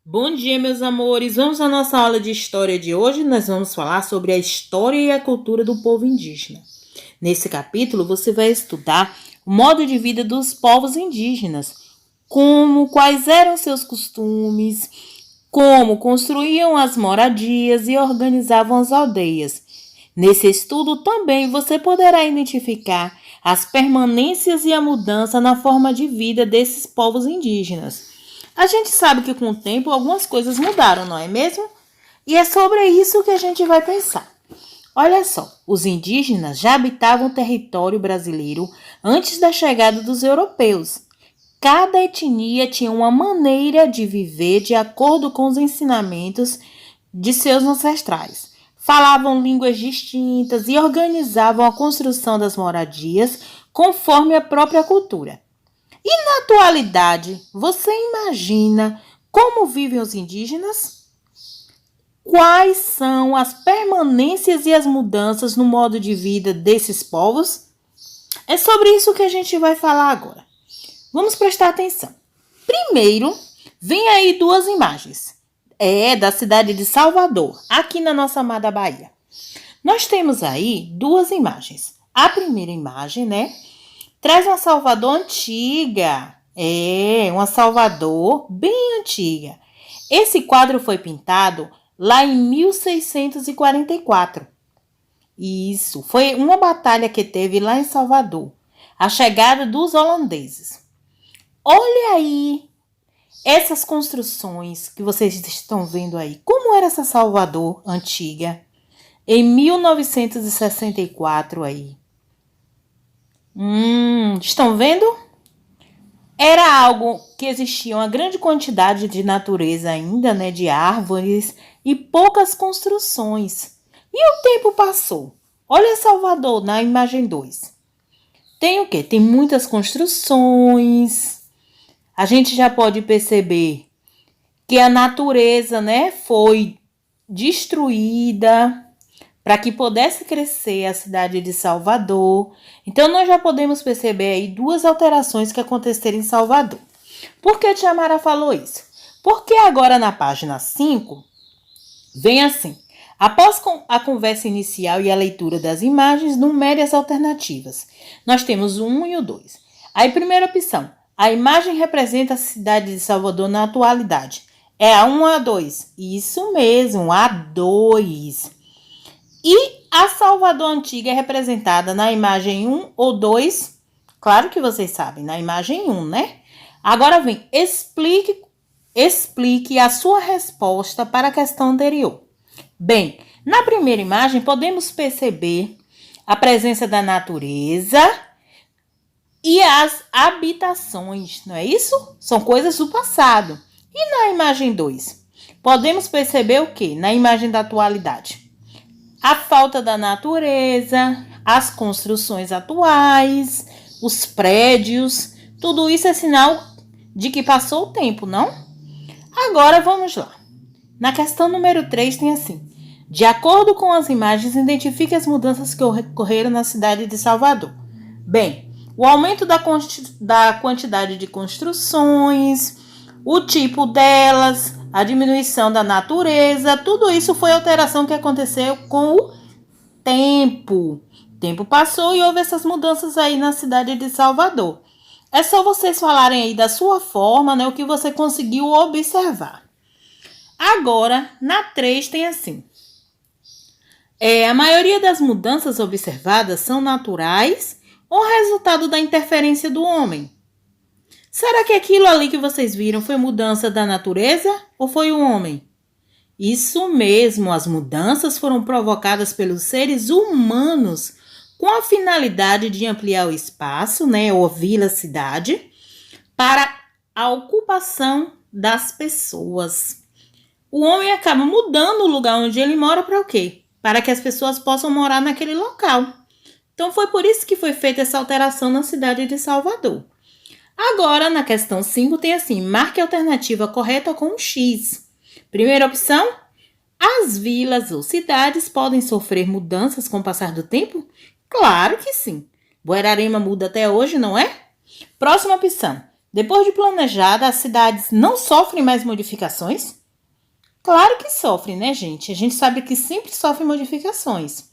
Bom dia, meus amores. Vamos à nossa aula de história de hoje. Nós vamos falar sobre a história e a cultura do povo indígena. Nesse capítulo, você vai estudar o modo de vida dos povos indígenas, quais eram seus costumes, como construíam as moradias e organizavam as aldeias. Nesse estudo também você poderá identificar as permanências e a mudança na forma de vida desses povos indígenas. A gente sabe que com o tempo algumas coisas mudaram, não é mesmo? E é sobre isso que a gente vai pensar. Olha só, os indígenas já habitavam o território brasileiro antes da chegada dos europeus. Cada etnia tinha uma maneira de viver de acordo com os ensinamentos de seus ancestrais. Falavam línguas distintas e organizavam a construção das moradias conforme a própria cultura. E na atualidade, você imagina como vivem os indígenas? Quais são as permanências e as mudanças no modo de vida desses povos? É sobre isso que a gente vai falar agora. Vamos prestar atenção. Primeiro, vem aí duas imagens. É da cidade de Salvador, aqui na nossa amada Bahia. Nós temos aí duas imagens. A primeira imagem, traz uma Salvador antiga. Uma Salvador bem antiga. Esse quadro foi pintado lá em 1644. Isso, foi uma batalha que teve lá em Salvador. A chegada dos holandeses. Olha aí essas construções que vocês estão vendo aí. Como era essa Salvador antiga? Em 1964 aí. Estão vendo? Era algo que existia uma grande quantidade de natureza ainda, de árvores e poucas construções. E o tempo passou. Olha Salvador na imagem 2. Tem o quê? Tem muitas construções. A gente já pode perceber que a natureza, foi destruída para que pudesse crescer a cidade de Salvador. Então, nós já podemos perceber aí duas alterações que aconteceram em Salvador. Por que Tia Mara falou isso? Porque agora na página 5, vem assim. Após a conversa inicial e a leitura das imagens, numere as alternativas. Nós temos o 1 e o 2. Aí, primeira opção. A imagem representa a cidade de Salvador na atualidade. É a 1 ou a 2? Isso mesmo, a 2. E a Salvador antiga é representada na imagem 1 ou 2? Claro que vocês sabem, na imagem 1, Agora vem, explique a sua resposta para a questão anterior. Bem, na primeira imagem podemos perceber a presença da natureza e as habitações, não é isso? São coisas do passado. E na imagem 2? Podemos perceber o quê? Na imagem da atualidade. A falta da natureza, as construções atuais, os prédios, tudo isso é sinal de que passou o tempo, não? Agora vamos lá. Na questão número 3 tem assim. De acordo com as imagens, identifique as mudanças que ocorreram na cidade de Salvador. Bem, o aumento da quantidade de construções, o tipo delas, a diminuição da natureza, tudo isso foi alteração que aconteceu com o tempo. O tempo passou e houve essas mudanças aí na cidade de Salvador. É só vocês falarem aí da sua forma, o que você conseguiu observar. Agora, na 3 tem assim. A maioria das mudanças observadas são naturais ou resultado da interferência do homem? Será que aquilo ali que vocês viram foi mudança da natureza ou foi o homem? Isso mesmo, as mudanças foram provocadas pelos seres humanos com a finalidade de ampliar o espaço, ou vila-cidade, para a ocupação das pessoas. O homem acaba mudando o lugar onde ele mora para o quê? Para que as pessoas possam morar naquele local. Então, foi por isso que foi feita essa alteração na cidade de Salvador. Agora, na questão 5, tem assim, marque a alternativa correta com um X. Primeira opção, as vilas ou cidades podem sofrer mudanças com o passar do tempo? Claro que sim. Buerarema muda até hoje, não é? Próxima opção, Depois de planejada, as cidades não sofrem mais modificações? Claro que sofrem, né, gente? A gente sabe que sempre sofrem modificações.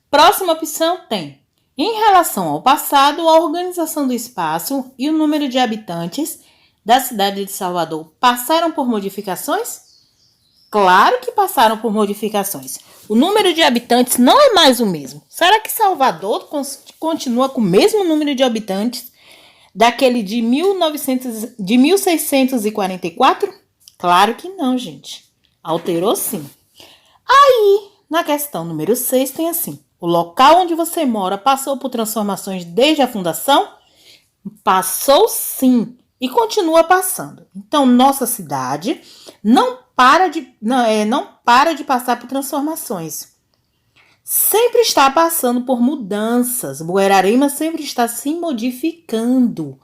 Próxima opção tem: em relação ao passado, a organização do espaço e o número de habitantes da cidade de Salvador passaram por modificações? Claro que passaram por modificações. O número de habitantes não é mais o mesmo. Será que Salvador continua com o mesmo número de habitantes daquele de 1644? Claro que não, gente. Alterou sim. Aí, na questão número 6, tem assim: o local onde você mora passou por transformações desde a fundação? Passou sim e continua passando. Então, nossa cidade não para de passar por transformações. Sempre está passando por mudanças. Buerarema sempre está se modificando.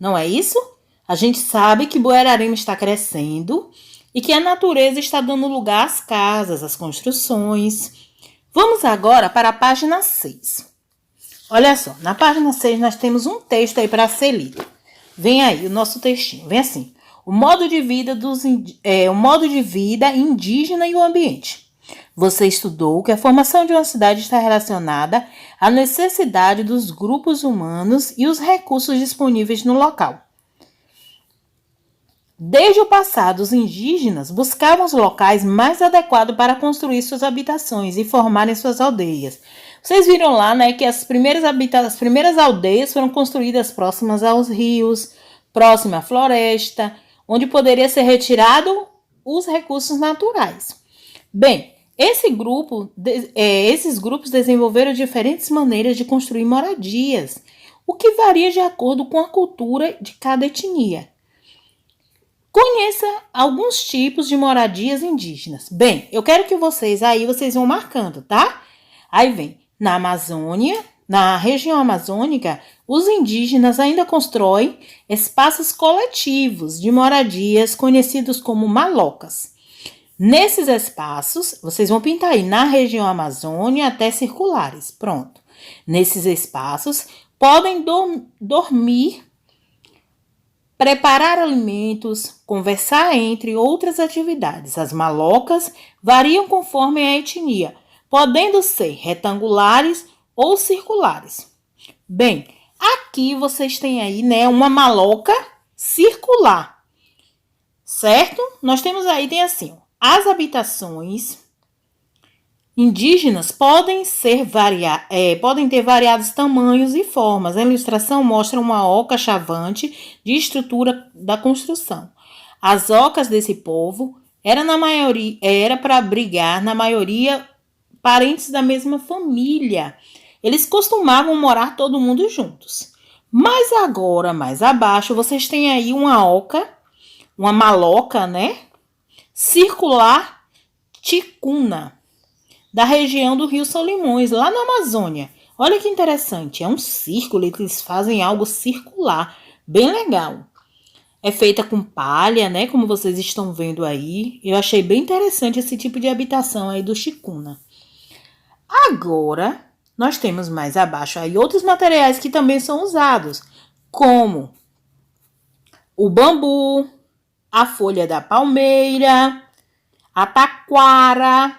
Não é isso? A gente sabe que Buerarema está crescendo e que a natureza está dando lugar às casas, às construções. Vamos agora para a página 6. Olha só, na página 6 nós temos um texto aí para ser lido. Vem aí o nosso textinho, vem assim: o modo de vida indígena e o ambiente. Você estudou que a formação de uma cidade está relacionada à necessidade dos grupos humanos e os recursos disponíveis no local. Desde o passado, os indígenas buscavam os locais mais adequados para construir suas habitações e formarem suas aldeias. Vocês viram lá, né, que as primeiras aldeias foram construídas próximas aos rios, próxima à floresta, onde poderia ser retirado os recursos naturais. Bem, esses grupos desenvolveram diferentes maneiras de construir moradias, o que varia de acordo com a cultura de cada etnia. Conheça alguns tipos de moradias indígenas. Bem, eu quero que vocês vão marcando, tá? Aí vem, na Amazônia, na região amazônica, os indígenas ainda constroem espaços coletivos de moradias conhecidos como malocas. Nesses espaços, vocês vão pintar aí na região Amazônia até circulares. Pronto. Nesses espaços, podem dormir, preparar alimentos, conversar, entre outras atividades. As malocas variam conforme a etnia, podendo ser retangulares ou circulares. Bem, aqui vocês têm aí, né, uma maloca circular, certo? Nós temos aí, tem assim, as habitações indígenas podem ter variados tamanhos e formas. A ilustração mostra uma oca chavante de estrutura da construção. As ocas desse povo era para abrigar, na maioria, parentes da mesma família. Eles costumavam morar todo mundo juntos. Mas agora, mais abaixo, vocês têm aí uma oca, uma maloca, né? Circular ticuna, da região do Rio Solimões, lá na Amazônia. Olha que interessante, é um círculo, eles fazem algo circular, bem legal. É feita com palha, né, como vocês estão vendo aí. Eu achei bem interessante esse tipo de habitação aí do ticuna. Agora, nós temos mais abaixo aí outros materiais que também são usados, como o bambu, a folha da palmeira, a taquara.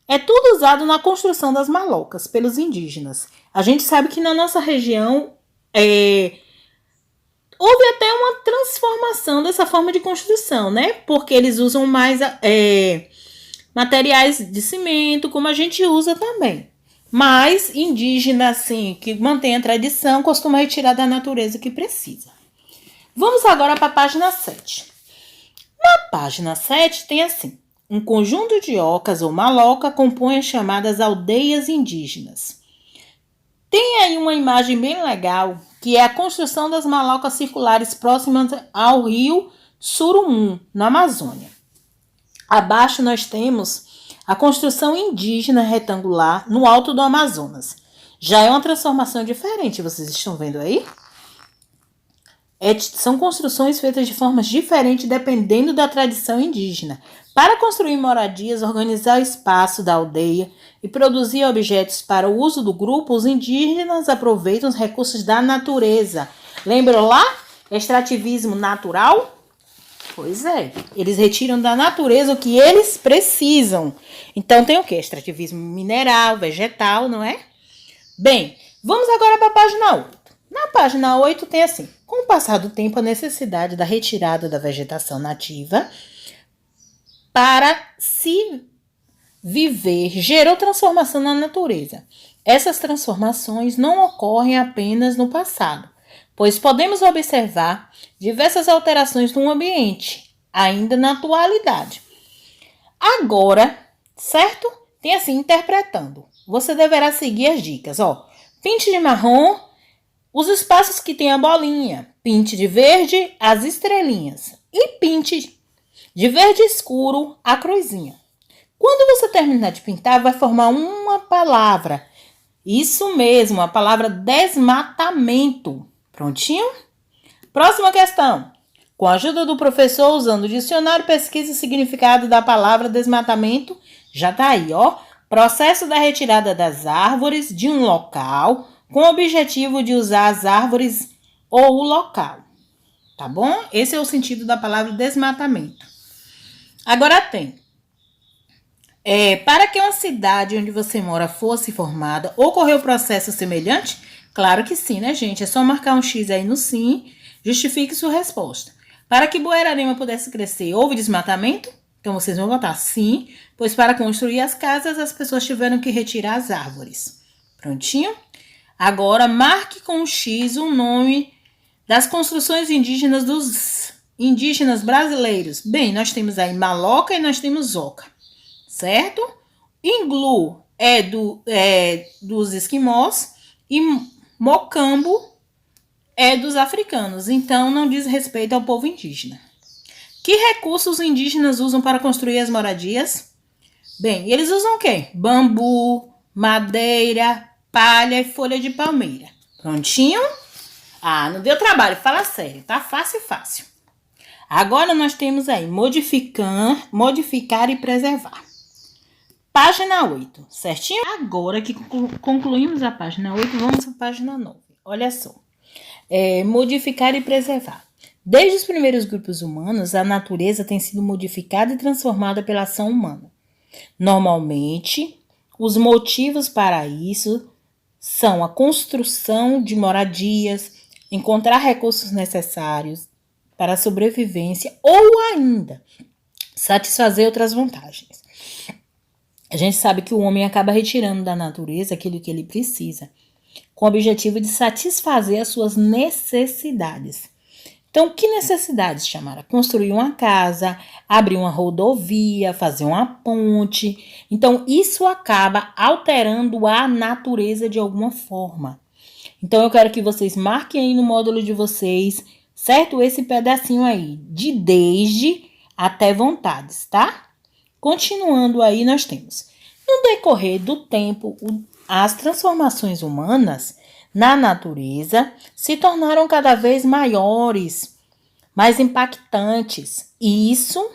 É tudo usado na construção das malocas pelos indígenas. A gente sabe que na nossa região houve até uma transformação dessa forma de construção, né? Porque eles usam mais materiais de cimento, como a gente usa também. Mas indígena, assim, que mantém a tradição, costuma retirar da natureza o que precisa. Vamos agora para a página 7. Na página 7 tem assim: um conjunto de ocas ou maloca compõe as chamadas aldeias indígenas. Tem aí uma imagem bem legal, que é a construção das malocas circulares próximas ao rio Surumum, na Amazônia. Abaixo nós temos a construção indígena retangular no alto do Amazonas. Já é uma transformação diferente, vocês estão vendo aí? São construções feitas de formas diferentes dependendo da tradição indígena. Para construir moradias, organizar o espaço da aldeia e produzir objetos para o uso do grupo, os indígenas aproveitam os recursos da natureza. Lembram lá Extrativismo natural? Pois é, eles retiram da natureza o que eles precisam. Então tem o quê? Extrativismo mineral, vegetal, não é? Bem, vamos agora para a página 8. Na página 8 tem assim: com o passar do tempo, a necessidade da retirada da vegetação nativa para se viver gerou transformação na natureza. Essas transformações não ocorrem apenas no passado, pois podemos observar diversas alterações no ambiente, ainda na atualidade. Agora, certo? Tem assim, interpretando. Você deverá seguir as dicas, ó. Pinte de marrom os espaços que tem a bolinha. Pinte de verde as estrelinhas. E pinte de verde escuro a cruzinha. Quando você terminar de pintar, vai formar uma palavra. Isso mesmo, a palavra desmatamento. Prontinho? Próxima questão. Com a ajuda do professor, usando o dicionário, pesquisa o significado da palavra desmatamento. Já tá aí, ó. Processo da retirada das árvores de um local com o objetivo de usar as árvores ou o local. Tá bom? Esse é o sentido da palavra desmatamento. Agora tem. Para que uma cidade onde você mora fosse formada, ocorreu processo semelhante? Claro que sim, né, gente? É só marcar um X aí no sim, justifique sua resposta. Para que Buerarema pudesse crescer, houve desmatamento? Então, vocês vão botar sim, pois para construir as casas, as pessoas tiveram que retirar as árvores. Prontinho? Agora, marque com um X o nome das construções indígenas dos indígenas brasileiros. Bem, nós temos aí Maloca e nós temos Oca. Certo? Iglu é dos esquimós e Mocambo é dos africanos. Então, não diz respeito ao povo indígena. Que recursos os indígenas usam para construir as moradias? Bem, eles usam o quê? Bambu, madeira, palha e folha de palmeira. Prontinho? Ah, não deu trabalho, fala sério, tá fácil, fácil. Agora nós temos aí modificar e preservar. Página 8, certinho? Agora que concluímos a página 8, vamos para a página 9. Olha só. Modificar e preservar. Desde os primeiros grupos humanos, a natureza tem sido modificada e transformada pela ação humana. Normalmente, os motivos para isso são a construção de moradias, encontrar recursos necessários para a sobrevivência ou ainda satisfazer outras vantagens. A gente sabe que o homem acaba retirando da natureza aquilo que ele precisa, com o objetivo de satisfazer as suas necessidades. Então, que necessidades chamaram? Construir uma casa, abrir uma rodovia, fazer uma ponte. Então, isso acaba alterando a natureza de alguma forma. Então, eu quero que vocês marquem aí no módulo de vocês, certo? Esse pedacinho aí, de desde até vontades, tá? Continuando aí, nós temos, no decorrer do tempo, as transformações humanas na natureza se tornaram cada vez maiores, mais impactantes. E isso,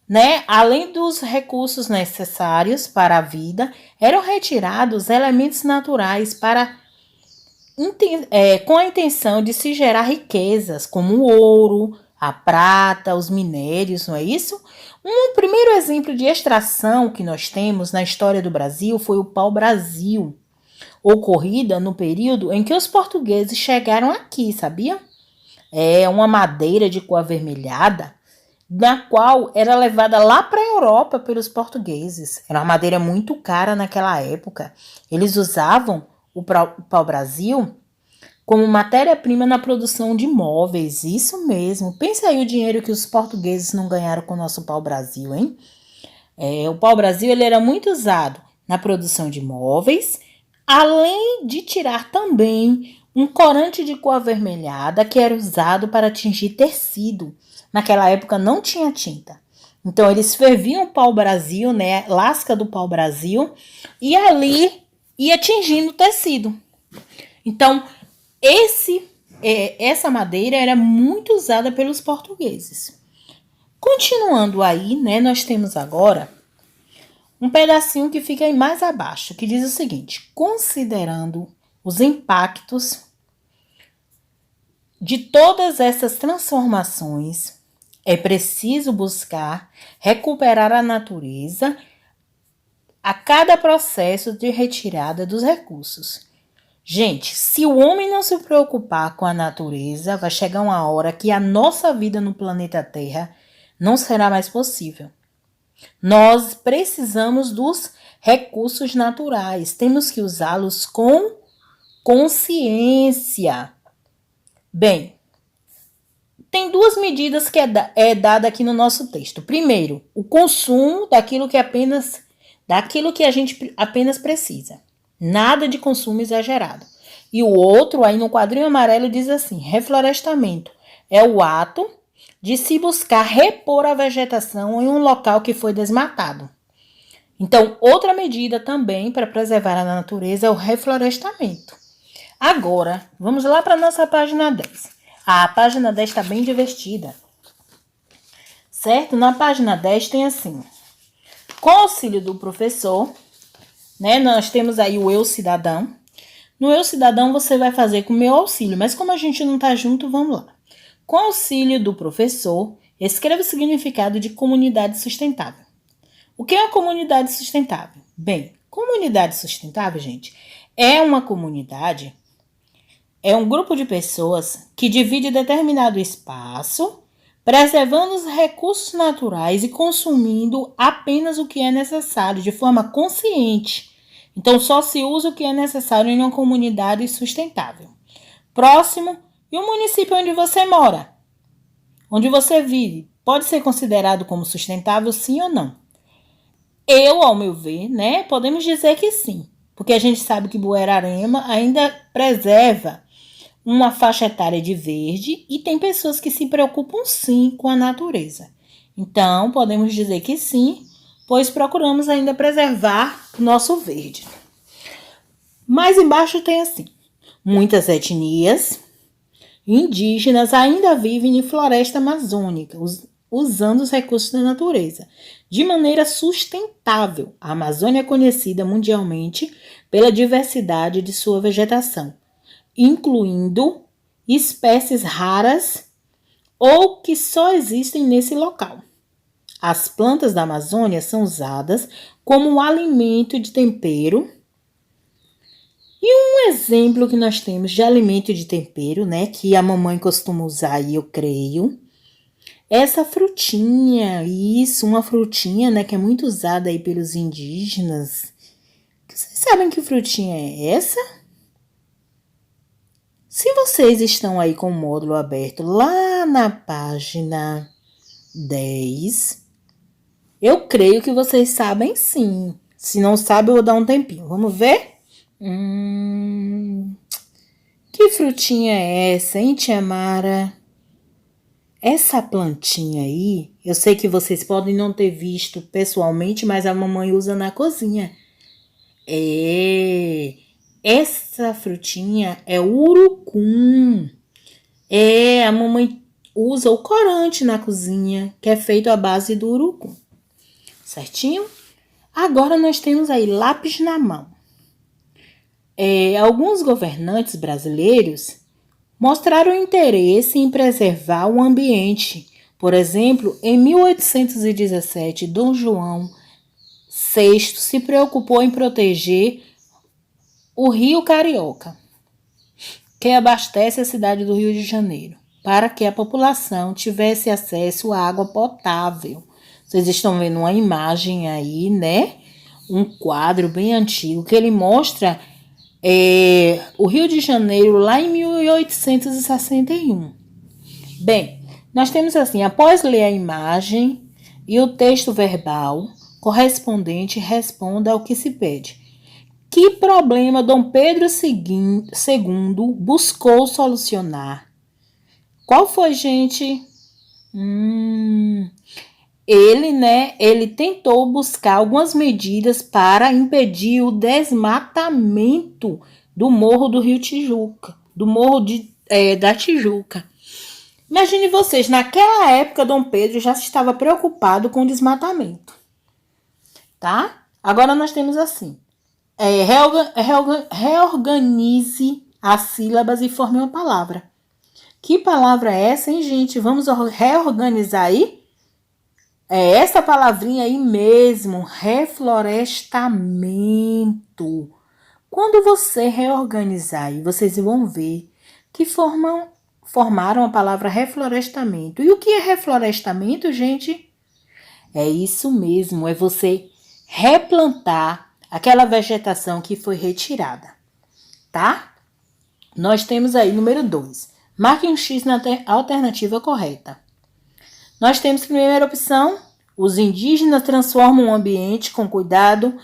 né, além dos recursos necessários para a vida, eram retirados elementos naturais com a intenção de se gerar riquezas, como o ouro, a prata, os minérios, não é isso? Um primeiro exemplo de extração que nós temos na história do Brasil foi o pau-brasil, ocorrida no período em que os portugueses chegaram aqui, sabia? É uma madeira de cor avermelhada, na qual era levada lá para a Europa pelos portugueses. Era uma madeira muito cara naquela época. Eles usavam o pau-brasil como matéria-prima na produção de móveis. Isso mesmo. Pensa aí o dinheiro que os portugueses não ganharam com o nosso pau-brasil, hein? O pau-brasil ele era muito usado na produção de móveis, além de tirar também um corante de cor avermelhada que era usado para tingir tecido. Naquela época não tinha tinta. Então, eles ferviam o pau-brasil, né? Lasca do pau-brasil, e ali ia tingindo o tecido. Então, essa madeira era muito usada pelos portugueses. Continuando aí, né? Nós temos agora um pedacinho que fica aí mais abaixo, que diz o seguinte: considerando os impactos de todas essas transformações, é preciso buscar recuperar a natureza a cada processo de retirada dos recursos. Gente, se o homem não se preocupar com a natureza, vai chegar uma hora que a nossa vida no planeta Terra não será mais possível. Nós precisamos dos recursos naturais, temos que usá-los com consciência. Bem, tem duas medidas que é dada aqui no nosso texto. Primeiro, o consumo daquilo que a gente apenas precisa. Nada de consumo exagerado. E o outro, aí no quadrinho amarelo, diz assim: reflorestamento é o ato de se buscar repor a vegetação em um local que foi desmatado. Então, outra medida também para preservar a natureza é o reflorestamento. Agora, vamos lá para a nossa página 10. A página 10 está bem divertida. Certo? Na página 10 tem assim: com auxílio do professor, né? Nós temos aí o eu cidadão. No eu cidadão você vai fazer com o meu auxílio, mas como a gente não está junto, vamos lá. Com auxílio do professor, escreva o significado de comunidade sustentável. O que é uma comunidade sustentável? Bem, comunidade sustentável, gente, é uma comunidade, é um grupo de pessoas que divide determinado espaço, preservando os recursos naturais e consumindo apenas o que é necessário, de forma consciente. Então, só se usa o que é necessário em uma comunidade sustentável. Próximo, e o município onde você mora, onde você vive, pode ser considerado como sustentável, sim ou não? Eu, ao meu ver, né, podemos dizer que sim, porque a gente sabe que Buerarema ainda preserva uma faixa etária de verde e tem pessoas que se preocupam sim com a natureza. Então, podemos dizer que sim, pois procuramos ainda preservar o nosso verde. Mais embaixo tem assim: muitas etnias indígenas ainda vivem em floresta amazônica, usando os recursos da natureza de maneira sustentável. A Amazônia é conhecida mundialmente pela diversidade de sua vegetação, incluindo espécies raras ou que só existem nesse local. As plantas da Amazônia são usadas como um alimento de tempero. E um exemplo que nós temos de alimento de tempero, né, que a mamãe costuma usar aí, eu creio, essa frutinha, isso, uma frutinha, né, que é muito usada aí pelos indígenas. Vocês sabem que frutinha é essa? Se vocês estão aí com o módulo aberto lá na página 10, eu creio que vocês sabem sim. Se não sabem, eu vou dar um tempinho. Vamos ver? Que frutinha é essa, hein, tia Mara? Essa plantinha aí, eu sei que vocês podem não ter visto pessoalmente, mas a mamãe usa na cozinha. Essa frutinha é urucum. A mamãe usa o corante na cozinha, que é feito à base do urucum. Certinho? Agora nós temos aí lápis na mão. Alguns governantes brasileiros mostraram interesse em preservar o ambiente. Por exemplo, em 1817, Dom João VI se preocupou em proteger o Rio Carioca, que abastece a cidade do Rio de Janeiro, para que a população tivesse acesso à água potável. Vocês estão vendo uma imagem aí, né? Um quadro bem antigo que ele mostra o Rio de Janeiro lá em 1861. Bem, nós temos assim: após ler a imagem e o texto verbal correspondente, responda ao que se pede. Que problema Dom Pedro II buscou solucionar? Qual foi, gente? Ele tentou buscar algumas medidas para impedir o desmatamento do Morro do Rio Tijuca, do Morro da Tijuca. Imagine vocês, naquela época Dom Pedro já estava preocupado com o desmatamento, tá? Agora nós temos assim: reorganize as sílabas e forme uma palavra. Que palavra é essa, hein, gente? Vamos reorganizar aí? É essa palavrinha aí mesmo, reflorestamento. Quando você reorganizar aí, vocês vão ver que formaram a palavra reflorestamento. E o que é reflorestamento, gente? É isso mesmo, é você replantar aquela vegetação que foi retirada, tá? Nós temos aí número 2. Marque um X na alternativa correta. Nós temos primeira opção, os indígenas transformam o ambiente com cuidado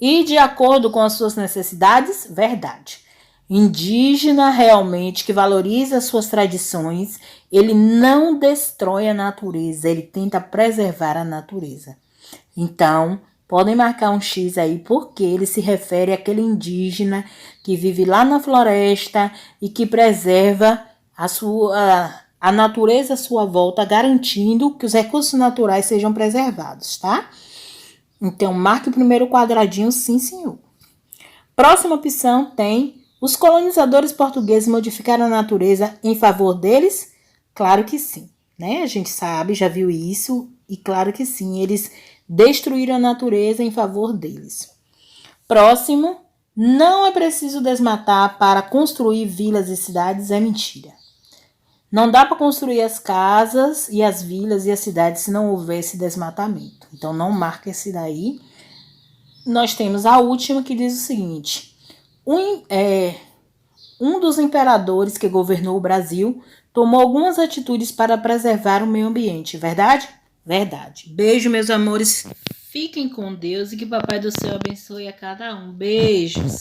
e de acordo com as suas necessidades, verdade. Indígena realmente que valoriza as suas tradições, ele não destrói a natureza, ele tenta preservar a natureza. Então, podem marcar um X aí porque ele se refere àquele indígena que vive lá na floresta e que preserva a natureza à sua volta, garantindo que os recursos naturais sejam preservados, tá? Então, marque o primeiro quadradinho, sim, senhor. Próxima opção tem: os colonizadores portugueses modificaram a natureza em favor deles? Claro que sim, né? A gente sabe, já viu isso, e claro que sim, eles destruíram a natureza em favor deles. Próximo: não é preciso desmatar para construir vilas e cidades, é mentira. Não dá para construir as casas e as vilas e as cidades se não houvesse desmatamento. Então, não marca esse daí. Nós temos a última que diz o seguinte: um dos imperadores que governou o Brasil tomou algumas atitudes para preservar o meio ambiente. Verdade? Verdade. Beijo, meus amores. Fiquem com Deus e que Papai do Céu abençoe a cada um. Beijos.